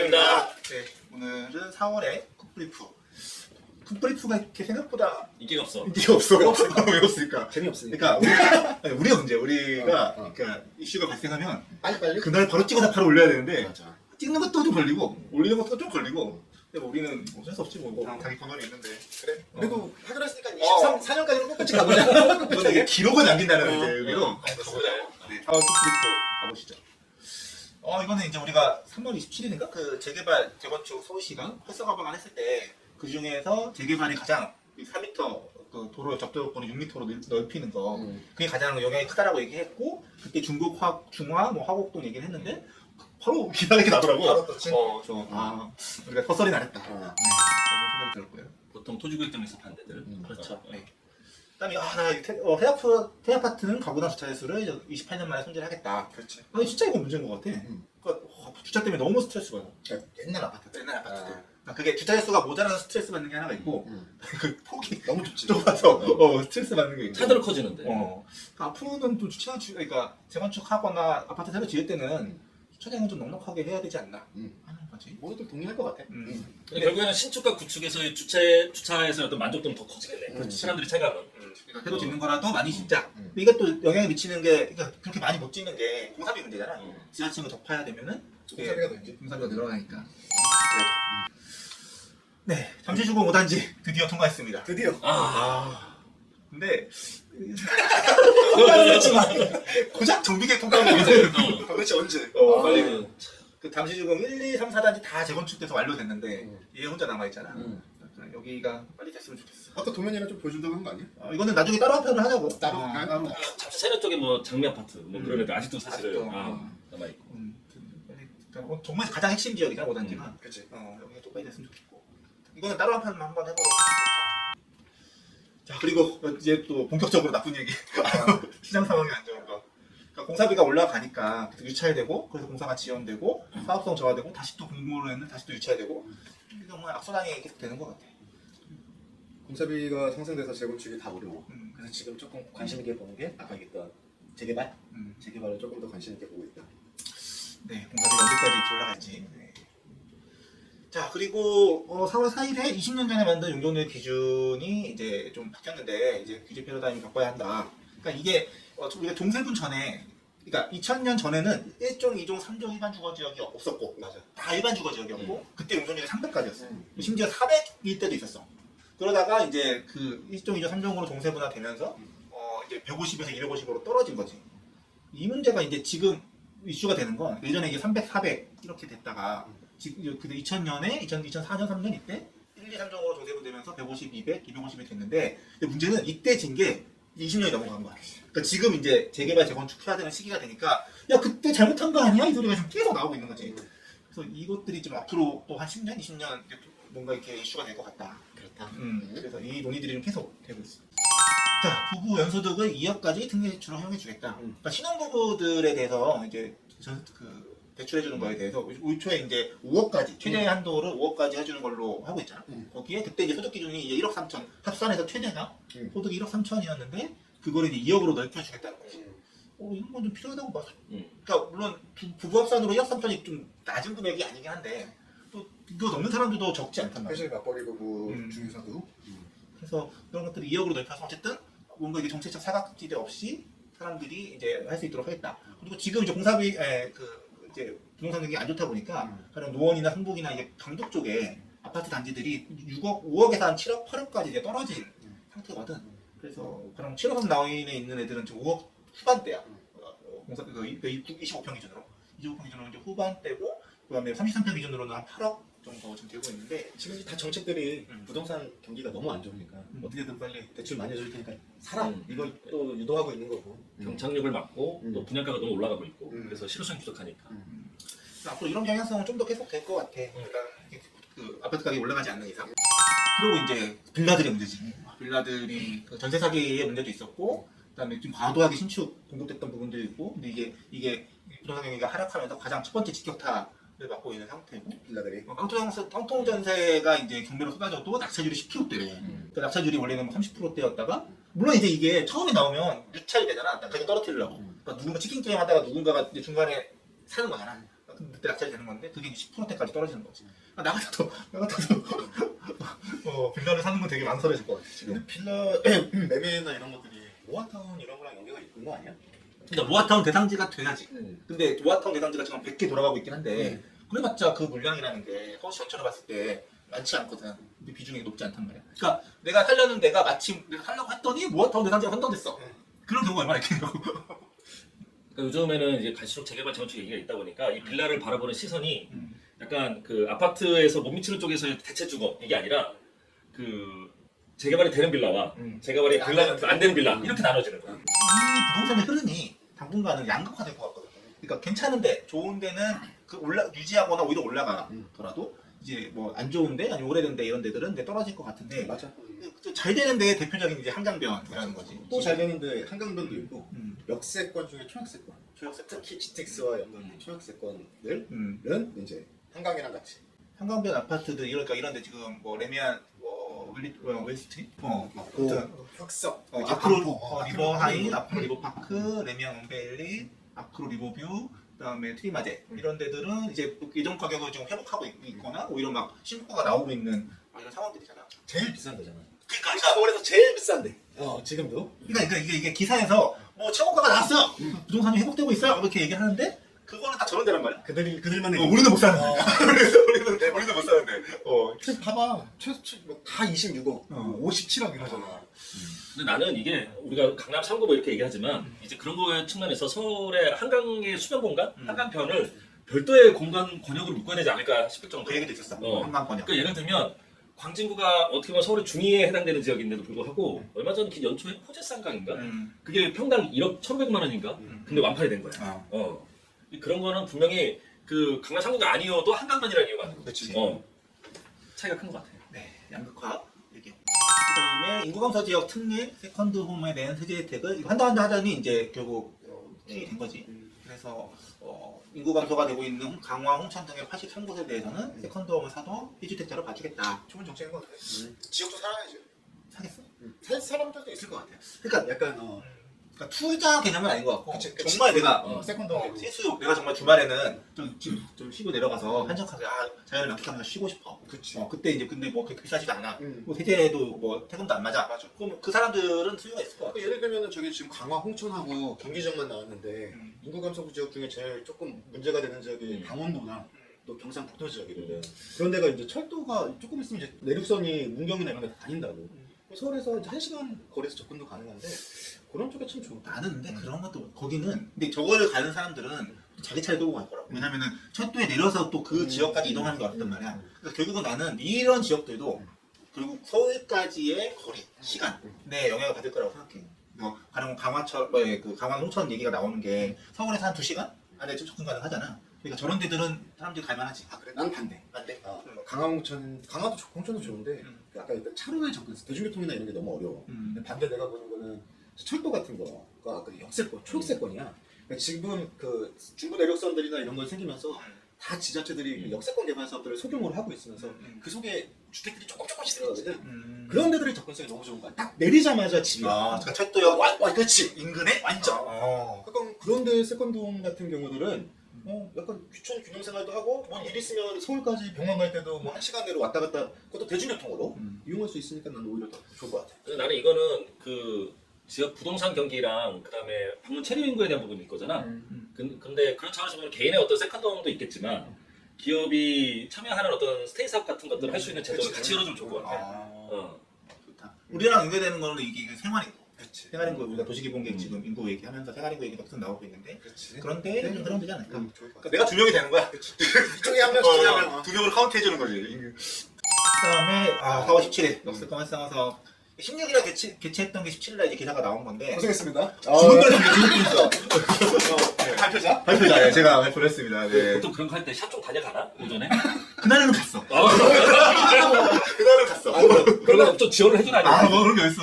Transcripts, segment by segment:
반갑습니다. 네, 오늘은 4월에 굿브리프가 이렇게 생각보다 인기가 없어. 인기가 없어. 왜 없을까? 재미없으니까. 우리가 문제야. 우리가 그러니까 이슈가 발생하면 빨리빨리? 그날 바로 찍어서 바로 올려야 되는데 맞아. 찍는 것도 좀 걸리고 올리는 것도 좀 걸리고. 근데 뭐 우리는 어쩔 수 없지 뭐. 자기 번호이 있는데. 그래. 그래도 하기로 했으니까 24년까지는 끝까지 가보자. 이거는 이게 기록을 남긴다는 이제 의미로 가보자. 네, 4월 굿브리프 가보시죠. 이거는 이제 우리가 3월 27일인가 그 재개발 재건축 서울시가 활성화 방안 했을 때 그 중에서 재개발이 가장 4m 그 도로 접도권을 6m로 넓히는 거 그게 가장 영향이 크다라고 얘기했고 그때 중국 중화 뭐 화곡동 얘기를 했는데 바로 기사가 나더라고. 바로 떴지? 우리가 헛소리 나랬다. 네, 그런 생각이 들었고요. 보통 토지구역장에서 판 데들. 그렇죠. 네. 그다음에 태아파트는 가구당 주차 횟수를 28년 만에 손질하겠다. 그렇지. 아니 진짜 이거 문제인 것 같아. 그러니까 주차 때문에 너무 스트레스 받아. 옛날 아파트. 옛날 아파트들. 그게 주차 횟수가 모자라서 스트레스 받는 게 하나가 있고 그 폭이 너무 좁지. 좁아서 스트레스 받는 게 있고. 차도로 커지는데. 앞으로는 또 그러니까 재건축하거나 아파트 새로 지을 때는 주차장은 좀 넉넉하게 해야 되지 않나 하는 거지. 모두들 동의할 것 같아. 근데 결국에는 신축과 구축에서의 주차에서 어떤 만족도는 더 커지겠네. 사람들이 체감은. 그러니까 새로 짓는 거라도 많이 짓자. 근데 이게 또 영향을 미치는 게 그러니까 그렇게 많이 못 짓는 게 공사비 문제잖아. 지하층을 덮어야 되면은 공사비가 더 이제. 공사비가 늘어나니까. 네, 잠시주공 5단지 드디어 통과했습니다. 드디어. 근데 고작 정비계 통과한 거 도대체 언제? 빨리 그 잠시주공 1, 2, 3, 4단지 다 재건축돼서 완료됐는데 얘 혼자 남아있잖아. 여기가 빨리 됐으면 좋겠어. 아까 도면이랑 좀 보여준다고 한 거 아니야? 이거는 나중에 따로 한편을 하자고. 따로? 잠시 세력 쪽에 뭐 장미 아파트 뭐 그런 애들 아직도 사실은 아직도, 남아있고. 정말 가장 핵심 지역이잖아 5단지가. 그치. 여기가 또 빨리 됐으면 좋겠고. 이거는 따로 한편 한번 해보도록 하겠습니다. 자 그리고 이제 또 본격적으로 나쁜 얘기. 시장 상황이 안 좋은 거. 그러니까 공사비가 올라가니까 유찰되고 그래서 공사가 지연되고 사업성 저하되고 다시 또 공모를 했는 다시 또 유찰되고 이게 정말 악순환이 계속 되는 것 같아. 공사비가 상승돼서 재건축이 다 어려워. 그래서 지금 조금 관심 있게 보는 게 아까 얘기했던 재개발? 재개발을 조금 더 관심 있게 보고 있다. 네, 공사비가 언제까지 이렇게 올라갈지. 네. 자, 그리고 4월 4일에 20년 전에 만든 용적률 기준이 이제 좀 바뀌었는데 이제 규제 패러다임을 바꿔야 한다. 그러니까 이게 우리가 동세분 전에 그러니까 2000년 전에는 1종, 2종, 3종 일반 주거 지역이 없었고 맞아. 다 일반 주거 지역이었고 그때 용적률이 300까지였어. 심지어 400일 때도 있었어. 그러다가 이제 그 1종, 2종, 3종으로 동세분화 되면서 이제 150에서 250으로 떨어진 거지. 이 문제가 이제 지금 이슈가 되는 건 예전에 이게 300, 400 이렇게 됐다가 지금 그때 2000년에 2004년, 3년 이때 1, 2, 3종으로 동세분되면서 150, 200, 250이 됐는데 문제는 이때 진 게 20년이 넘어간 거야. 그러니까 지금 이제 재개발 재건축 해야 되는 시기가 되니까 야 그때 잘못한 거 아니야? 이 소리가 지금 계속 나오고 있는 거지. 그래서 이것들이 좀 앞으로 또 한 10년, 20년 뭔가 이렇게 이슈가 될 것 같다. 그렇다. 그래서 이 논의들이 좀 계속 되고 있어. 자, 부부 연소득을 2억까지 등기 대출을 허용해 주겠다. 그러니까 신혼부부들에 대해서 이제 대출해 주는 거에 대해서 올 초에 이제 5억까지 최대 한도를 5억까지 해주는 걸로 하고 있잖아. 거기에 그때 이제 소득 기준이 이제 1억 3천 합산해서 최대가 소득이 1억 3천이었는데 그거를 이제 2억으로 넓혀 주겠다는 거지. 이런 건 좀 필요하다고 봐. 그러니까 물론 부부 합산으로 1억 3천이 좀 낮은 금액이 아니긴 한데 또 그거 넘는 사람들도 적지 않단 말이야. 사실 맞벌이 부부 중에서도. 그래서 그런 것들을 2억으로 넓혀서 어쨌든 뭔가 이게 정책적 사각지대 없이 사람들이 이제 할 수 있도록 하겠다. 그리고 지금 이제 공사비 이제 부동산 경기 안 좋다 보니까 가령 노원이나 성북이나 이제 강북 쪽에 아파트 단지들이 6억, 5억에서 한 7억, 8억까지 이제 떨어진 상태거든. 그래서 그럼 7억 라인에 있는 애들은 지금 5억 후반대야. 공사 25평 기준으로 25평 기준으로 이제 후반대고 그다음에 33평 기준으로는 한 8억 정도 지금 되고 있는데 지금 다 정책들이 부동산 경기가 너무 안 좋으니까 어떻게든 빨리 대출 많이 해줄 테니까 사라. 이걸 또 유도하고 있는 거고. 경착륙을 막고 또 분양가가 너무 올라가고 있고 그래서 실효성이 부족하니까. 앞으로 이런 경향성은 좀 더 계속 될 것 같아. 그러니까 그 아파트 가격이 올라가지 않는 이상. 그리고 이제 빌라들의 문제지. 빌라들이 그 전세 사기의 문제도 있었고, 그다음에 좀 과도하게 신축 공급됐던 부분도 있고, 근데 이게 부동산 경기가 하락하면서 가장 첫 번째 직격탄을 맞고 있는 상태고, 빌라들이. 깡통 전세가 이제 경매로 쏟아져도 낙찰률이 10%대래. 그러니까 낙찰률이 원래는 뭐 30%대였다가, 물론 이제 이게 처음에 나오면 유찰이 되잖아. 가격 떨어뜨리려고. 그러니까 누군가 치킨 게임 하다가 누군가가 이제 중간에 사는 거잖아. 그때 낙찰이 되는 건데 그게 10%대까지 떨어지는 거지. 나 같아도 빌라를 사는 건 되게 망설여질 것 같아 지금. 근데 빌라 매매나 이런 것들이 모아타운 이런 거랑 연계가 있는 거 아니야? 그러니까 모아타운 대상지가 돼야지. 근데 모아타운 대상지가 지금 100개 돌아가고 있긴 한데 그래봤자 그 물량이라는 게 서울시 전체로 봤을 때 많지 않거든. 근데 비중이 높지 않단 말이야. 그러니까 내가 살려는 데가 마침 내가 살려고 했더니 모아타운 대상지가 선정됐어. 그런 경우가 얼마나 있겠냐고. 그러니까 요즘에는 이제 갈수록 재개발 재건축 얘기가 있다 보니까 이 빌라를 바라보는 시선이 약간 그 아파트에서 못 미치는 쪽에서의 대체 주거 이게 아니라 그 재개발이 되는 빌라와 재개발이 안 되는 빌라 이렇게 나눠지는 거야. 이 부동산의 흐름이 당분간은 양극화될 것 같거든. 그러니까 괜찮은데 좋은 데는 그 유지하거나 오히려 올라가더라도 이제 뭐 안 좋은데 아니면 오래된데 이런 데들은 이제 떨어질 것 같은데 맞아. 잘 되는 데의 대표적인 이제 한강변이라는 거지. 또 잘 되는데 한강변도 있고 음. 역세권 중에 초역세권. 특히 GTX와 연관된 초역세권들은 이제 한강이랑 같이. 한강변 아파트들 그러니까 이런데 지금 뭐 레미안 웨스트 혁석. 앞으로 리버 하이, 앞으로 리버 파크, 레미안 온베일리, 앞으로 리버뷰, 그다음에 트리마제 이런 데들은 이제 예전 가격을 지금 회복하고 있거나 오히려 막 신고가 나오고 있는 이런 상황들이잖아. 제일 비싼 데잖아. 그러니까 서울에서 제일 비싼데. 지금도. 그러니까 이게 기사에서 뭐 최고가가 나왔어, 부동산이 회복되고 있어요 이렇게 얘기를 하는데 그거는 다 저런 데란 말이야. 그들만의. 우리는 못 사는데. 우리는 못 사는데. 지금 봐봐. 다 26억, 57억 이러잖아. 근데 나는 이게 우리가 강남 3구 뭐 이렇게 얘기하지만 이제 그런 거에 측면에서 서울의 한강의 수면 공간, 한강변을 별도의 공간 권역으로 묶어야 되지 않을까 싶을 정도. 그 얘기도 있었어. 한강권역. 그러니까 예를 들면 광진구가 어떻게 보면 서울의 중위에 해당되는 지역인데도 불구하고 얼마 전 연초에 호재쌍강인가? 그게 평당 1억 1,500만 원인가? 근데 완판이 된 거야. 그런 거는 분명히 그 강남 3구가 아니어도 한강변이라는 이유가 있는 그렇지. 차이가 큰 것 같아. 네, 양극화 얘기. 그다음에 인구감소 지역 특례 세컨드 홈에 대한 세제 혜택을 이거 한다 하더니 이제 결국 된 거지. 그래서 인구 감소가 되고 있는 강화, 홍천 등의 83곳에 대해서는 세컨드 홈을 사도 1주택자로 봐주겠다. 좋은 정책인 것 같아. 지역도 살아야지. 사겠어? 살 사람들도 있을 것 같아. 그러니까 약간 그러니까 투자 개념은 아닌 것 같고 그치. 정말 내가 세컨드 실수 내가 정말 주말에는 좀 쉬고 내려가서 한적하게 자연을 만끽하면서 쉬고 싶어. 그치. 그때 이제 근데 뭐 그렇게 비싸지도 않아. 음. 뭐 세제도 뭐 세금도 안 맞아. 그럼 그 사람들은 수요가 있을 것 같아. 예를 들면은 저기 지금 강화 홍천하고 경기 지역만 나왔는데 인구 감소 지역 중에 제일 조금 문제가 되는 지역이 강원도나 또 경상북도 지역이거든. 그런 데가 이제 철도가 조금 있으면 이제 내륙선이 문경이나 이런 데 다닌다고. 서울에서 이제 1시간 거리에서 접근도 가능한데 그런 쪽에 참 좋은. 나는 근데 그런 것도 거기는 근데 저거를 가는 사람들은 자기 차를 끌고 갈 거라고. 왜냐면은 철도에 내려서 또 그 지역까지 이동하는 게 어렵단 말이야. 그러니까 결국은 나는 이런 지역들도 결국 서울까지의 거리, 시간 내 영향을 받을 거라고 생각해. 뭐 가령 그 강원 홍천 얘기가 나오는 게 서울에서 한 2시간 안에 좀 접근 가능하잖아. 그러니까 저런 데들은 사람들이 갈 만하지. 그래? 난 반대. 강화 홍천, 강화도 좋고 홍천도 좋은데 아까 일단 차로에 접근해서 대중교통이나 이런 게 너무 어려워. 근데 반대 내가 보는 거는 철도 같은 거가 아까 역세권, 초역세권이야. 그러니까 지금 그 중부 내륙선들이나 이런 걸 생기면서 다 지자체들이 역세권 개발 사업들을 소규모로 하고 있으면서 그 속에 주택들이 조금씩 들어가거든. 그런 데들의 접근성이 너무 좋은 거야. 딱 내리자마자 집이야. 그러니까 철도역 그렇지. 인근에 완전. 약간 그런데 세컨드홈 같은 경우들은 약간 귀촌 균형 생활도 하고 뭔 일 있으면 서울까지 병원 갈 때도 뭐 1시간 내로 왔다 갔다 그것도 대중교통으로 이용할 수 있으니까 난 오히려 더 좋을 것 같아. 그래서 나는 이거는 그 지역 부동산 경기랑 그다음에 방문 체류 인구에 대한 부분일 거잖아. 근데 그런 차원에서 보면 개인의 어떤 세컨드홈도 있겠지만 기업이 참여하는 어떤 스테이 사업 같은 것들을 할 수 있는 제도를 같이 열어주면 좋을 것 같아. 좋다. 우리랑 연계되는 거는 이게 생활인구. 생활인구 우리가 도시기본계획 지금 인구 얘기하면서 생활인구 얘기가 계속 나오고 있는데 그런데 좀 그러면 되지 않을까? 그러니까 내가 2명이 되는 거야. 이쪽에 한 명, 저쪽에 한 명. 2명으로 카운트 해주는 거지. 그다음에 4월 17일 역세권 활성화서 16일에 개최했던 게 17일날 이제 기사가 나온 건데 고생했습니다. 죽을 뻔했어. 발표자? 발표자. 네, 제가 발표를 했습니다. 네. 보통 그런 거 할 때 샵 좀 다녀가나? 오전에? 그날은 갔어. 그날은 갔어. 그러면 좀 지원을 해주나? 뭐 그런 게 있어.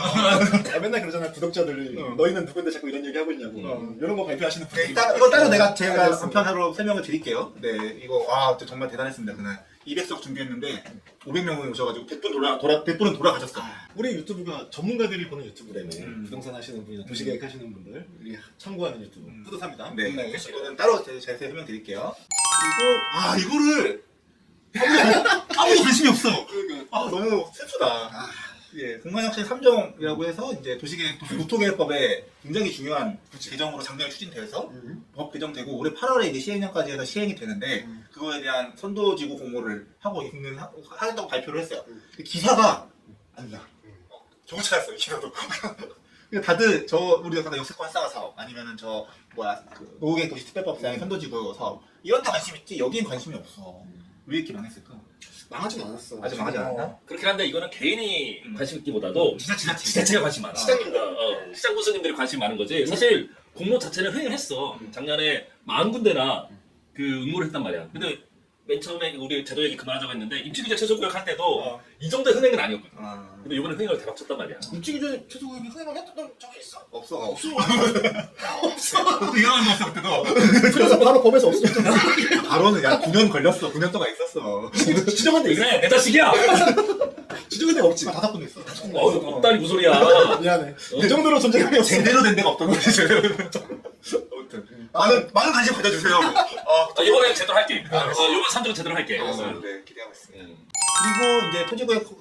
맨날 그러잖아 구독자들이 너희는 누군데 자꾸 이런 얘기 하고 있냐고. 이런 거 발표하시는 분들이. 이건 따로 제가 한편으로 설명을 드릴게요. 네, 이거 정말 대단했습니다 그날. 200석 준비했는데 500명이 오셔가지고 100분은 돌아가셨어. 우리 유튜브가 전문가들이 보는 유튜브라며. 부동산 하시는 분이나 도시계획 하시는 분들 우리 참고하는 유튜브 뿌듯합니다. 네, 이거는 따로 자세히 설명드릴게요. 그리고 이거를 아무도 관심이 없어. 그러니까. 너무 슬프다. 예, 공간혁신 3정이라고 해서 이제 도시계획법에 굉장히 중요한 개정으로 작년에 추진돼서 법 개정되고 올해 8월에 이제 시행령까지 해서 시행이 되는데 그거에 대한 선도지구 공모를 하겠다고 발표를 했어요. 근데 기사가 아니다. 저거 찾았어요, 기사도. 다들 우리가 역세권 활성화 사업 아니면은 노후계획 도시특별법상의 선도지구 사업 이런 데 관심 있지 여기엔 관심이 없어. 왜 이렇게 망했을까? 망하진 않았어. 아직 망하지 않았나? 그렇긴 한데 이거는 개인이 관심 있기보다도 지자체가 관심 많아. 시장님들. 시장 군수님들이 관심 많은 거지. 사실 공모 자체는 흥행을 했어. 작년에 40군데나 그 응모를 했단 말이야. 근데 맨 처음에 우리 제도 얘기 그만하자고 했는데 입주기자 최소구역 할 때도 이 정도의 흥행은 아니었거든. 근데 이번에 흥행을 대박 쳤단 말이야. 입주기 전에 최소구역이 흥행을 했던 적이 있어? 없어. 없어. 그것도 일어난 거 없어 그때도. 그래서 바로 법에서 없어졌잖아. 바로는 9년 걸렸어. 9년 동안 있었어. 지정한 데 있어. 그래 내 자식이야. 지정한 데가 없지. 5군 있어. 없다니 무슨 소리야. 미안해. 그 정도로 존재감이 없어. 제대로 된 데가 없던 거지. 아무튼 많은 관심 가져주세요. 이번에 제대로 할게. 이번 3주는 제대로 할게. 네, 기대하고 있습니다. 그리고 이제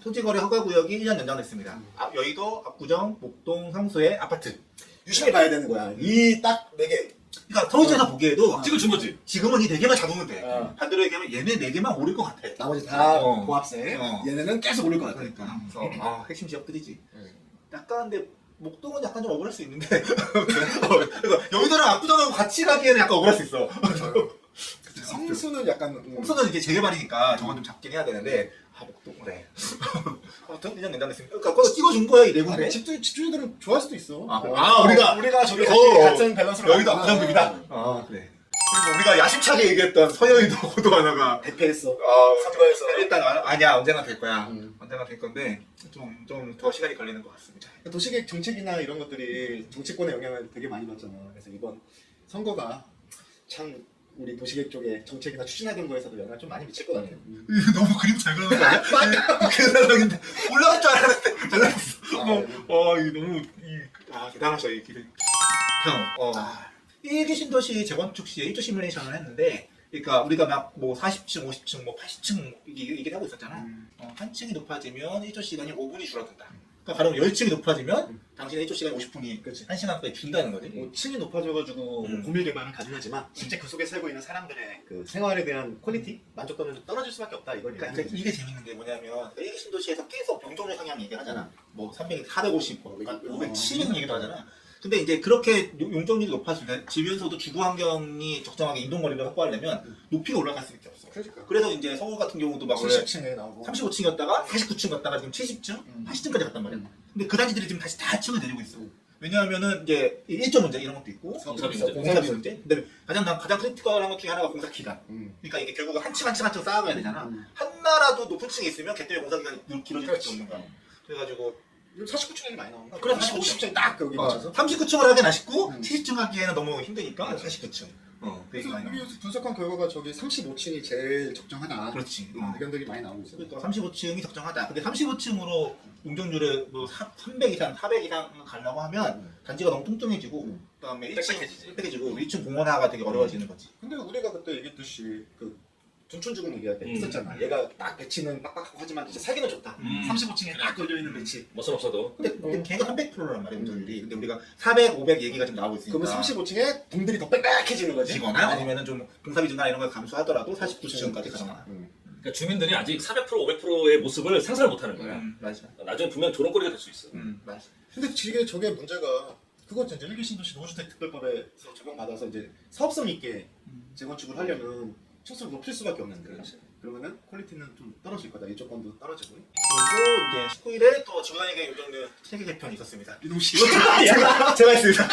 토지거래 허가구역이 1년 연장됐습니다. 여의도, 압구정, 목동, 성수의 아파트. 유심히 봐야 되는 거야. 이 딱 4개. 그러니까 서울시에서 보기에도 찍어준 거지. 지금은 이 4개만 잡으면 돼. 반대로 얘기하면 얘네 4개만 오를 것 같아. 나머지 다 어. 고압세. 얘네는 계속 오를 것 같아. 그러니까. 그래서 핵심 지역들이지. 약간 근데 목동은 약간 좀 억울할 수 있는데 그러니까 여의도랑 압구정하고 같이 가기에는 약간 억울할 수 있어. 성수는 약간 홍수는 이게 재개발이니까 저건 좀 잡긴 해야 되는데 목동 그래. 아무튼 1년 연장됐습니다. 그러니까 그거 찍어준 거야 이 네 군데. 집주인들은 좋아할 수도 있어. 우리가 저기 같은 밸런스로 여의도 압구정급이다. 그래. 그리고 우리가 야심차게 얘기했던 서여의도 고도 하나가 대패했어. 선거에서 일단 아니야 언젠가 될 거야. 언젠가 될 건데 좀 더 시간이 걸리는 것 같습니다. 도시계획 정책이나 이런 것들이 정치권에 영향을 되게 많이 받잖아. 그래서 이번 선거가 참 우리 도시계획 쪽에 정책이나 추진하던 거에서도 영향을 좀 많이 미칠 것 같아요. 너무 그림 잘 그리는 거 아니야? 그 사람인데 올라갈 줄 알았는데 잘 나왔어. 이거 너무 대단하셔 이 기대. 일기 신도시 재건축 시에 1조 시뮬레이션을 했는데, 그러니까 우리가 막 뭐 40층, 50층, 뭐 80층 얘기를 하고 있었잖아. 한 층이 높아지면 1조 시간이 5분이 줄어든다. 그러니까 바로 10층이 높아지면 당신의 1조 시간이 50분이 1시간까지 준다는 거지. 뭐 층이 높아져가지고 공밀 개발은 가능하지만 실제 그 속에 살고 있는 사람들의 그 생활에 대한 퀄리티, 만족도는 좀 떨어질 수밖에 없다 이걸. 그러니까 이게 재밌는 게 뭐냐면 일기 신도시에서 계속 용적률 상향 얘기를 하잖아. 뭐 300, 450, 500, 700 얘기도 하잖아. 근데 이제 그렇게 용적률이 높아지면서도 주거 환경이 적정하게 이동거리를 확보하려면 높이가 올라갈 수밖에 없어. 그러니까. 그래서 이제 서울 같은 경우도 막 70층에 나오고 35층이었다가 49층 갔다가 지금 70층, 80층까지 갔단 말이야. 근데 그 단지들이 지금 다시 다 층을 내리고 있어. 왜냐하면은 이제 일조 문제 이런 것도 있고 공사비 문제. 근데 가장 크리티컬한 것 중에 하나가 공사 기간. 그러니까 이게 결국은 한 층 쌓아가야 되잖아. 하나라도 높은 층에 있으면 걔 때문에 공사 기간이 길어질 수밖에 없는 거야. 그래가지고 49층이 많이 나온다. 그래, 50층 딱 여기 맞춰서. 39층을 하긴 아쉽고 70층 하기에는 너무 힘드니까 49층. 그래서 여기 분석한 결과가 저기 35층이 제일 적정하다. 그렇지. 의견들이 많이 나오고 있어요. 그러니까 35층이 적정하다. 근데 35층으로 용적률을 뭐 300 이상, 400 이상 가려고 하면 단지가 너무 뚱뚱해지고 그다음에 1층 빽빽해지고 1층 공원화가 되게 어려워지는 거지. 근데 우리가 그때 얘기했듯이 그 둔촌주공 얘기할 때 했었잖아. 얘가 딱 배치는 빡빡하고 하지만 이제 살기는 좋다. 35층에 딱 걸려있는 배치. 멋은 없어도. 근데 걔가 300%란 말이야 용적률이. 근데 우리가 400, 500 얘기가 좀 나오고 있으니까. 그러면 35층에 붕들이 더 빽빽해지는 거지. 지거나 아니면은 좀 공사비준이나 이런 걸 감수하더라도 49층까지 가잖아. 그러니까 주민들이 아직 400%, 500%의 모습을 상상을 못하는 거야. 맞아. 나중에 분명 조롱거리가 될 수 있어. 맞아. 근데 저게 문제가 그거죠. 이제 1기 신도시 노후주택 특별법에서 적용받아서 이제 사업성 있게 재건축을 하려면 층수를 높일 수밖에 없는데 그러면은 퀄리티는 좀 떨어질 거다. 이 조건도 떨어지고. 그리고 이제 19일에 또 지구단위계 용적률 세계 개편이 있었습니다. 이놈 씨. 제가 했습니다.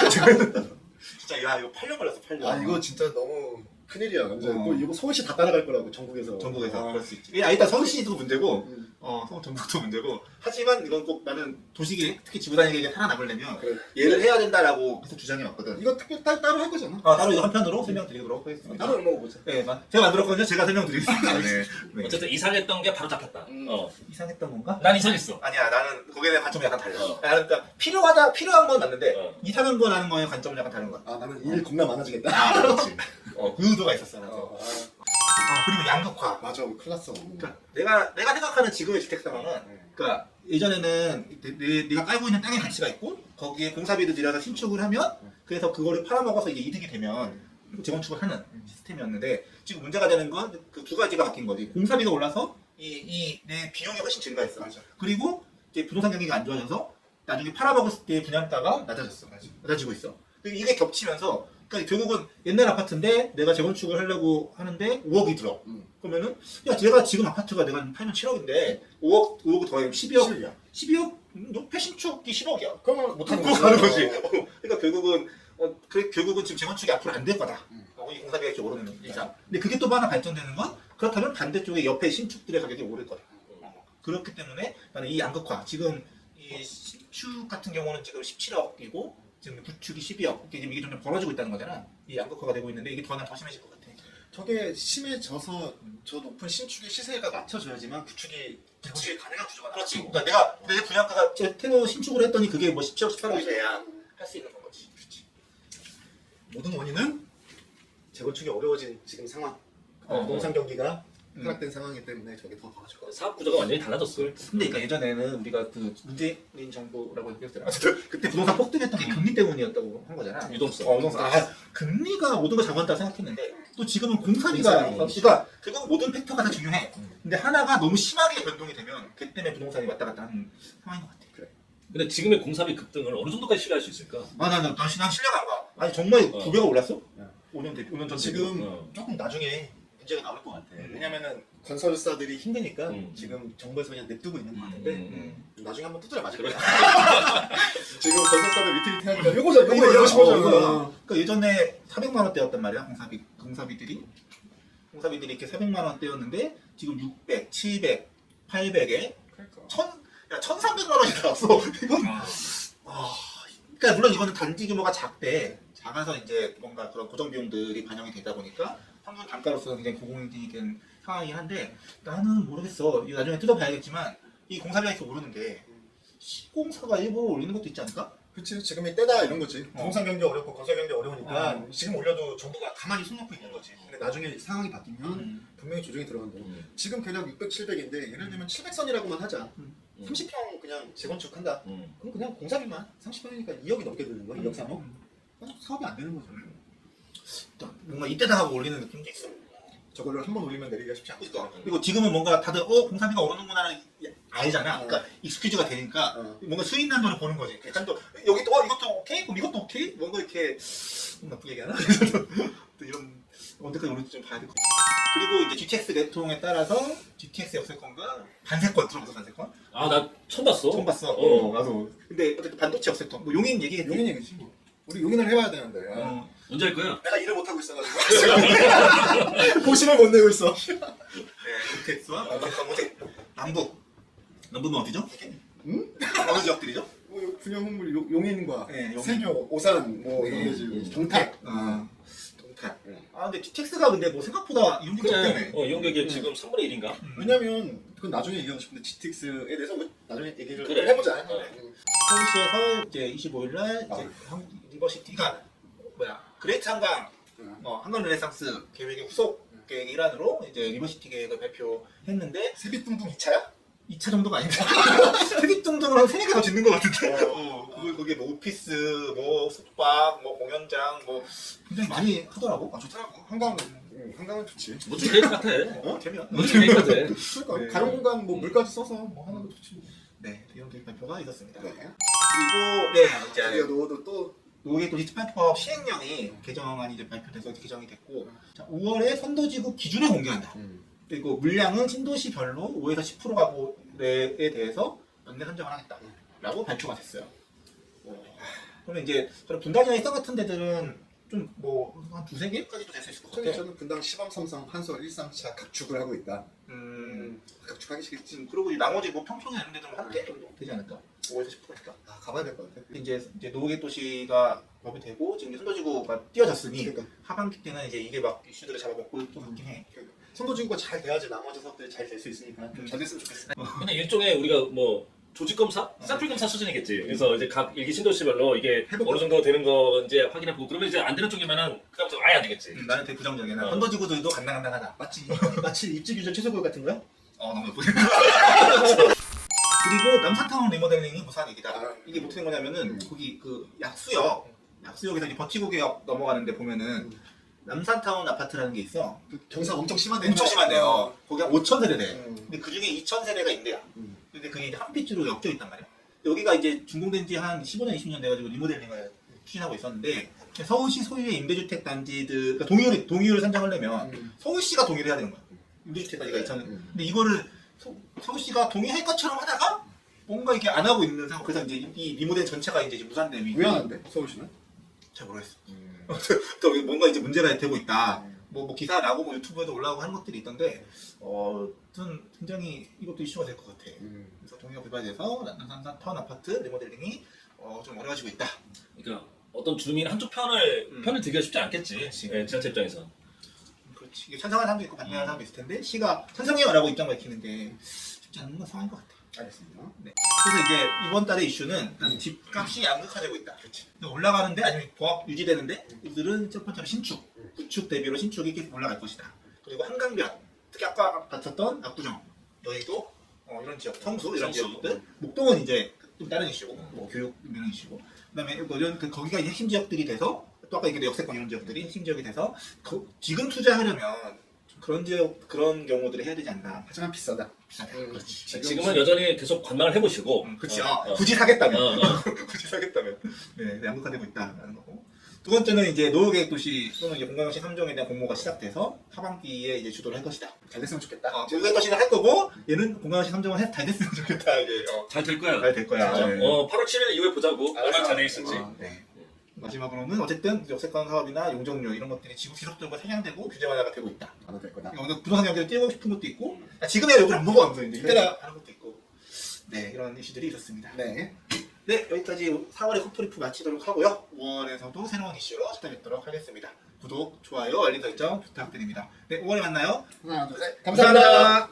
진짜 이거 8년 걸렸어 8년. 아 이거 진짜 너무 큰일이야. 뭐 이거 서울시 다 따라갈 거라고 전국에서. 그럴 수 있지. 일단 서울시도 문제고 서울 전국도 문제고. 하지만 이건 꼭 나는 도시계획 특히 지구단위계획에 살아남으려면 그래. 얘를 해야 된다라고 계속 주장해 왔거든. 이거 특별 따로 할 거잖아. 따로 이거 한편으로 설명드리도록 하겠습니다. 따로 먹어보자. 네, 제가 만들었거든요. 제가 설명드리겠습니다. 네. 어쨌든 이상했던 게 바로 잡혔다. 이상했던 건가? 난 이상했어. 아니야, 나는 거기에 대한 관점이 약간 달라. 나는 그러니까 필요한 건 맞는데 이상한 거라는 거에 관점은 약간 다른 거야. 나는 일 겁나 많아지겠다. 그렇지. 그 의도가 있었어. 그리고 양극화. 맞아, 큰일 났어. 그러니까 내가 생각하는 지금의 주택 상황은, 그러니까 예전에는 내가 깔고 있는 땅의 가치가 있고 거기에 공사비도 들여서 신축을 하면 그래서 그거를 팔아먹어서 이제 이득이 되면 재건축을 하는 시스템이었는데, 지금 문제가 되는 건 그 두 가지가 바뀐 거지. 공사비가 올라서 내 비용이 훨씬 증가했어. 맞아. 그리고 이제 부동산 경기가 안 좋아져서 나중에 팔아먹었을 때 분양가가 낮아졌어. 낮아지고 있어. 이게 겹치면서, 그러니까 결국은 옛날 아파트인데 내가 재건축을 하려고 하는데 5억이 들어. 그러면은 야, 제가 지금 아파트가 내가 팔면 7억인데 5억 더하면 12억. 12억? 폐신축이 10억이야. 그러면 못하는 그거 가는 거지. 그러니까 결국은 지금 재건축이 앞으로 안 될 거다. 이 공사비가 이렇게 오르는 이상. 근데 그게 또 하나 발전되는 건, 그렇다면 반대쪽에 옆에 신축들의 가격이 오를 거다. 그렇기 때문에 나는 이 양극화, 지금 이 신축 같은 경우는 지금 17억이고 지금 구축이 12억. 지금 이게 점점 벌어지고 있다는 거잖아. 이 양극화가 되고 있는데 이게 더 심해질 것 같아. 저게 심해져서 저 높은 신축의 시세가 맞춰져야지만 구축이 가능한 구조가 그렇지. 나오고. 그러니까 내 분양가가 테너 신축을 했더니 그게 뭐 17억, 18억이 돼야 할 수 있는 거지. 그렇지. 모든 원인은 재건축이 어려워진 지금 상황. 부동산 경기가 하락된 상황이기 때문에 저게 더 벌어질 것 같아요. 사업 구조가 완전히 달라졌어. 근데 그러니까 예전에는 우리가 그 문재인 정부라고 얘기했잖아. 그때 부동산 폭등했던 게 금리 때문이었다고 한 거잖아. 유동성. 유동성. 금리가 모든 걸 잡았다 생각했는데 또 지금은 공사비가, 공사비. 그러니까 결국 모든 팩터가 다 중요해. 근데 하나가 너무 심하게 변동이 되면 그 때문에 부동산이 왔다 갔다 하는 상황인 것 같아. 그래. 근데 지금의 공사비 급등을 어느 정도까지 신뢰할 수 있을까? 난 신뢰가 안 가. 아니 정말 두 배가 올랐어? 네. 5년 전 지금 어. 조금 나중에 문제가 나올 것 같아. 왜냐면은 건설사들이 힘드니까 음. 지금 정부에서 그냥 냅두고 있는 것 같은데 나중에 한번 두드려 맞을 거야. 그래. 지금 건설사들 위트위트하니까 요거 싶어져. 그러니까 예전에 400만 원대였단 말이야, 공사비들이 이렇게 400만 원대였는데 지금 600, 700, 800에 그러니까. 1,300만 원이 나왔어. 이건 그러니까 물론 이거는 단지 규모가 작아서 이제 뭔가 그런 고정 비용들이 반영이 되다 보니까 평균 단가로서 굉장히 고공행진이 된 상황이긴 한데, 나는 모르겠어. 이거 나중에 뜯어봐야겠지만 이 공사비가 이렇게 오르는 게 시공사가 일부러 올리는 것도 있지 않을까? 그렇지. 지금이 때다 이런 거지. 부동산 경기 어렵고 건설 경기 어려우니까 지금 올려도 정부가 가만히 손 놓고 있는 거지. 근데 나중에 상황이 바뀌면 분명히 조정이 들어간다. 지금 대략 600, 700인데 예를 들면 700선이라고만 하자. 30평 그냥 재건축한다. 그럼 그냥 공사비만 30평이니까 2억이 넘게 드는 거야. 2억, 3억. 사업이 안 되는 거죠. 뭔가 이때다 하고 올리는 느낌도 있어. 저걸로 한 번 올리면 내리기가 쉽지 않고. 그러니까. 그리고 지금은 뭔가 다들 공사비가 오르는구나를 알잖아. 그러니까 익스큐즈가 되니까 뭔가 수익 난도를 보는 거지. 약간 또 여기 또 이것도 오케이? 그럼 이것도 오케이? 뭔가 이렇게 나쁘게 얘기하나? 또 이런 언제까지 오를지 좀 봐야 될 것 같아. 그리고 이제 GTX 내통에 따라서 GTX 역세권과 반세권 들어보서 반세권? 아, 나 처음 봤어. 처음 봤어. 나도. 근데 어쨌든 반도체 역세권. 뭐 용인 얘기겠지? 용인 얘기지. 우리 용인을 해봐야 되는데. 언제 할 거야? 내가 일을 못하고 있어가지고. 보심을 못 내고 있어. 네, GTX와 반세권. 남부는 어디죠? 어느 지역들이죠? 분양 홍물 용인과 네, 용인. 세교, 오산 뭐 이런 데지. 동탁. 동탄. 근데 GTX가 근데 뭐 생각보다 이용객 적다며. 이용객이 지금 3분의 1인가? 왜냐면 그건 나중에 얘기하고 싶은데 GTX에 대해서 뭐 나중에 얘기를 그래. 해보자. 서울시에서 이제 25일날 이제 리버시티가 그레이트 한강 한강 르네상스 계획의 후속 계획의 일환으로 이제 리버시티 계획을 발표했는데, 세빛둥둥 2차야? 2차 정도가 아닌데 세빛둥둥을 한 3개 더 짓는 것 같은데. 거기에 뭐 오피스, 뭐 숙박, 뭐 공연장, 뭐 굉장히 많이 하더라고. 좋더라고. 한강은 좋지. 멋진 계획 같아. 재미나. 멋진 계획 같아. 그러니까 네. 가용 공간 뭐 물까지 써서 뭐 하는 거 좋지. 네, 이런 계획 발표가 있었습니다. 네. 그리고 이제 자기가 너도 또 노후계도 디지털법 시행령이 개정안이 이제 발표돼서 개정이 됐고, 5월에 선도지구 기준을 공개한다. 그리고 물량은 신도시별로 5에서 10% 가구에 대해서 연내 선정을 하겠다라고 발표가 됐어요. 그러면 이제 저는 분당이나 일산 같은 데들은 좀 뭐 한 두세 개까지도 될 수 있을 것 같아요. 저는 분당 시범 삼성 한솔 일상차 각축을 하고 있다. 각축하기 싫지. 그리고 나머지 뭐 평촌에 이런 데들은 한 개 정도 되지 않을까? 5에서 10%니까. 가봐야 될 것 같아. 이제 노후계 도시가 법이 되고 지금 선도지구가 띄어졌으니 그러니까. 하반기 때는 이제 이게 막 이슈들을 잡아먹고 좀 있긴 해. 선도지구가 잘 돼야지 나머지 사업들이 잘 될 수 있으니까 좀 잘 됐으면 좋겠어. 그냥 일종의 우리가 뭐 조직 검사, 샘플 검사 수준이겠지. 그래서 이제 각 일기 신도시별로 이게 해보고. 어느 정도 되는 건지 확인해보고 그러면 이제 안 되는 쪽이면은 그다음부터 아예 안 되겠지. 나는 되게 부정적이야. 난 어. 헌터지구들도 간당간당하다. 마치 입지 규제 최소고요 같은 거야? 너무 예쁘게. 그리고 남산타운 리모델링이 무사한 얘기다. 이게 어떻게 된 거냐면은 거기 그 약수역에서 이제 버티고개역 넘어가는데 보면은 남산타운 아파트라는 게 있어. 경사 엄청 심한데. 엄청 심한데요. 거기 한 5천 세대래. 음. 근데 그 중에 2천 세대가 임대야. 음. 근데 그게 이제 한 핏줄로 엮여 있단 말이야. 여기가 이제 준공된 지 한 15년, 20년 돼가지고 리모델링을 추진하고 있었는데 서울시 소유의 임대주택 단지들, 그러니까 동의율을 선정하려면 서울시가 동의를 해야 되는 거야. 임대주택 단지가 있잖아요. 근데 이거를 서울시가 동의할 것처럼 하다가 뭔가 이렇게 안 하고 있는 상황. 그래서 이제 이 리모델 전체가 이제 무산됨이. 왜 하는데 서울시는? 잘 모르겠어. 또 뭔가 이제 문제가 되고 있다. 뭐 기사 나고 뭐 유튜브에도 올라오고 하는 것들이 있던데, 아무튼 굉장히 이것도 이슈가 될 것 같아. 그래서 동의가 불발돼서 남산타운 아파트 리모델링이 좀 어려워지고 있다. 그러니까 어떤 주민 한쪽 편을 들기가 쉽지 않겠지. 예, 지자체 입장에서. 그렇지. 이게 찬성하는 사람도 있고 반대하는 사람도 있을 텐데 시가 찬성해요라고 입장 밝히는데 쉽지 않은 건 상황인 것 같아. 알겠습니다. 네. 그래서 이제 이번 달의 이슈는 집값이 양극화되고 있다. 그렇지. 올라가는데 아니면 보합 유지되는데 이들은 첫 번째로 신축, 구축 대비로 신축이 계속 올라갈 것이다. 그리고 한강변, 특히 아까 봤었던 압구정, 여의도 이런 지역, 성수 이런 성수. 지역들, 목동은 이제 좀 다른 이슈고, 뭐 교육 이런 이슈고, 그다음에 이런 거기가 이제 핵심 지역들이 돼서 또 아까 얘기했던 역세권 이런 지역들이 핵심 지역이 돼서 지금 투자하려면 그런 경우들을 해야 되지 않나. 하지만 비싸다. 그렇지. 지금은 여전히 계속 관망을 해보시고. 그렇지. 어. 굳이 사겠다면. 어, 어. 굳이 사겠다면. 네, 양극화되고 있다라는 거고. 두 번째는 이제 노후계획 도시 또는 이제 공간도시 3종에 대한 공모가 시작돼서 하반기에 이제 주도를 할 것이다. 잘 됐으면 좋겠다. 노후계획 도시는 할 거고 얘는 공간도시 3종은 잘 됐으면 좋겠다. 이게 잘 될 거야. 잘 될 거야. 진짜. 네. 8월 7일 이후에 보자고. 얼마나 잘돼 있을지. 네. 마지막으로는 어쨌든 역세권 사업이나 용적률 이런 것들이 지속적으로 상향되고 규제 완화가 되고 있다. 안 될 거다. 부동산 경기를 뛰고 싶은 것도 있고 지금이야 욕을 안 먹어 하면서 이제 이때라 하는 것도 있고 네 이런 이슈들이 있었습니다. 네. 네 여기까지 4월의 코프리프 마치도록 하고요. 5월에서도 새로운 이슈로 찾아뵙도록 하겠습니다. 구독, 좋아요, 알림 설정 부탁드립니다. 네 5월에 만나요. 하나, 둘, 셋. 감사합니다.